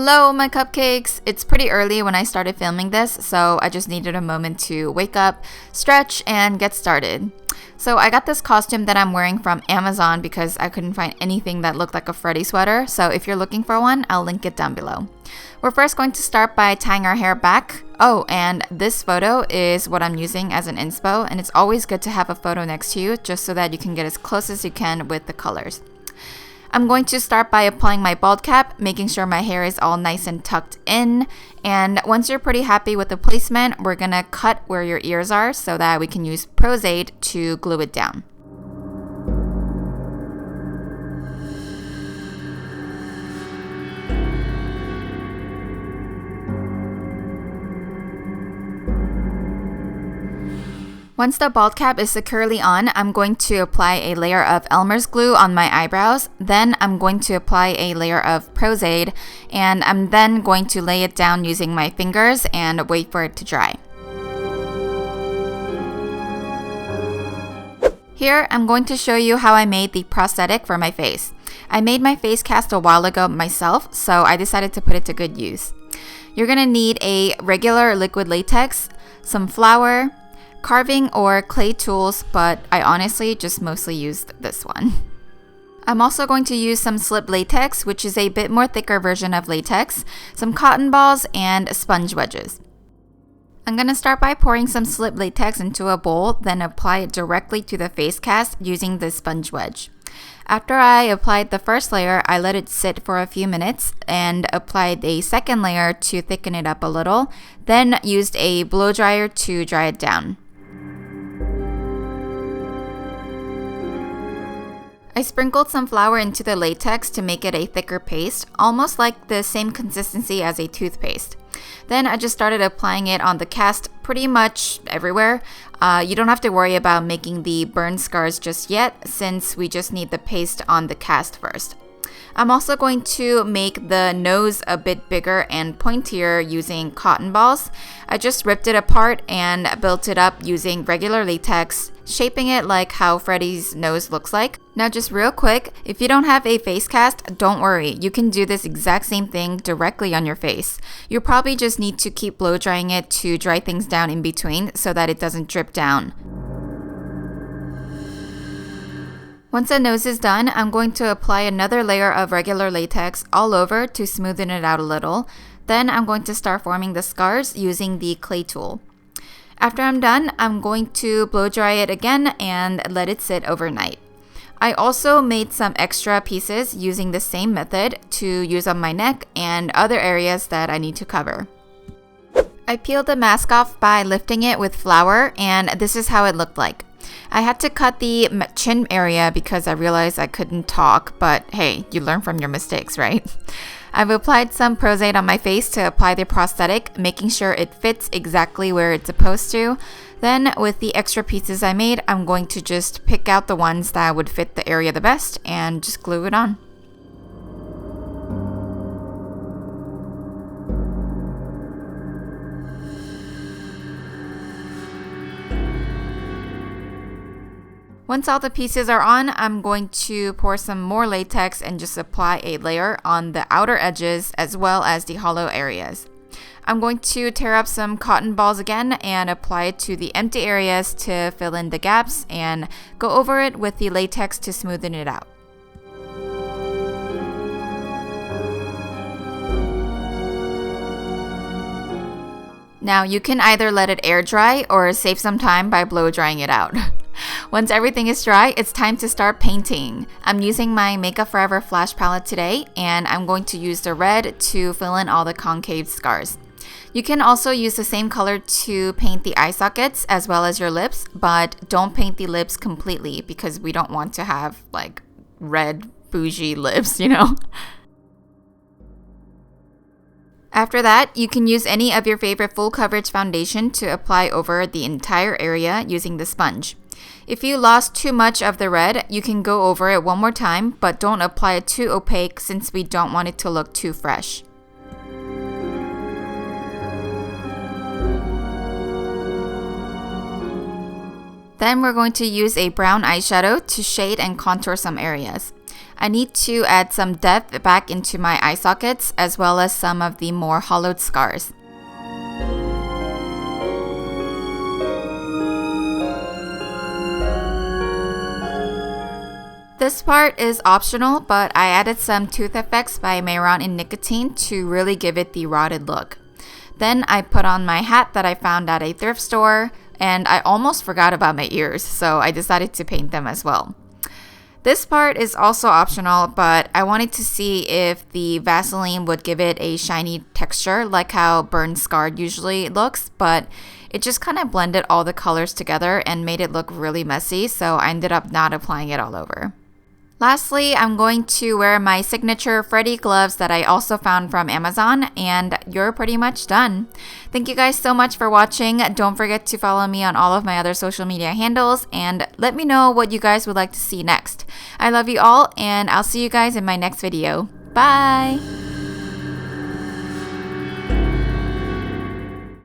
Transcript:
Hello, my cupcakes! It's pretty early when I started filming this, so I just needed a moment to wake up, stretch, and get started. So I got this costume that I'm wearing from Amazon because I couldn't find anything that looked like a Freddy sweater, so if you're looking for one, I'll link it down below. We're first going to start by tying our hair back. Oh, and this photo is what I'm using as an inspo, and it's always good to have a photo next to you just so that you can get as close as you can with the colors. I'm going to start by applying my bald cap, making sure my hair is all nice and tucked in. And once you're pretty happy with the placement, we're gonna cut where your ears are so that we can use Pros-Aid to glue it down. Once the bald cap is securely on, I'm going to apply a layer of Elmer's glue on my eyebrows. Then I'm going to apply a layer of Pros-Aid, and I'm then going to lay it down using my fingers and wait for it to dry. Here, I'm going to show you how I made the prosthetic for my face. I made my face cast a while ago myself, so I decided to put it to good use. You're gonna need a regular liquid latex, some flour, carving or clay tools, but I honestly just mostly used this one. I'm also going to use some slip latex, which is a bit more thicker version of latex, some cotton balls, and sponge wedges. I'm going to start by pouring some slip latex into a bowl, then apply it directly to the face cast using the sponge wedge. After I applied the first layer, I let it sit for a few minutes and applied a second layer to thicken it up a little, then used a blow dryer to dry it down. I sprinkled some flour into the latex to make it a thicker paste, almost like the same consistency as a toothpaste. Then I just started applying it on the cast pretty much everywhere. You don't have to worry about making the burn scars just yet, since we just need the paste on the cast first. I'm also going to make the nose a bit bigger and pointier using cotton balls. I just ripped it apart and built it up using regular latex, shaping it like how Freddy's nose looks like. Now just real quick, if you don't have a face cast, don't worry. You can do this exact same thing directly on your face. You probably just need to keep blow drying it to dry things down in between so that it doesn't drip down. Once the nose is done, I'm going to apply another layer of regular latex all over to smoothen it out a little. Then I'm going to start forming the scars using the clay tool. After I'm done, I'm going to blow dry it again and let it sit overnight. I also made some extra pieces using the same method to use on my neck and other areas that I need to cover. I peeled the mask off by lifting it with flour, and this is how it looked like. I had to cut the chin area because I realized I couldn't talk, but hey, you learn from your mistakes, right? I've applied some Pros-Aid on my face to apply the prosthetic, making sure it fits exactly where it's supposed to. Then, with the extra pieces I made, I'm going to just pick out the ones that would fit the area the best and just glue it on. Once all the pieces are on, I'm going to pour some more latex and just apply a layer on the outer edges as well as the hollow areas. I'm going to tear up some cotton balls again and apply it to the empty areas to fill in the gaps and go over it with the latex to smoothen it out. Now you can either let it air dry or save some time by blow drying it out. Once everything is dry, it's time to start painting. I'm using my Makeup Forever Flash palette today, and I'm going to use the red to fill in all the concave scars. You can also use the same color to paint the eye sockets as well as your lips, but don't paint the lips completely because we don't want to have like red bougie lips, you know? After that, you can use any of your favorite full coverage foundation to apply over the entire area using the sponge. If you lost too much of the red, you can go over it one more time, but don't apply it too opaque since we don't want it to look too fresh. Then we're going to use a brown eyeshadow to shade and contour some areas. I need to add some depth back into my eye sockets as well as some of the more hollowed scars. This part is optional, but I added some tooth effects by Mayron in Nicotine to really give it the rotted look. Then I put on my hat that I found at a thrift store, and I almost forgot about my ears, so I decided to paint them as well. This part is also optional, but I wanted to see if the Vaseline would give it a shiny texture like how burned scarred usually looks, but it just kind of blended all the colors together and made it look really messy, so I ended up not applying it all over. Lastly, I'm going to wear my signature Freddy gloves that I also found from Amazon, and you're pretty much done. Thank you guys so much for watching. Don't forget to follow me on all of my other social media handles and let me know what you guys would like to see next. I love you all, and I'll see you guys in my next video. Bye!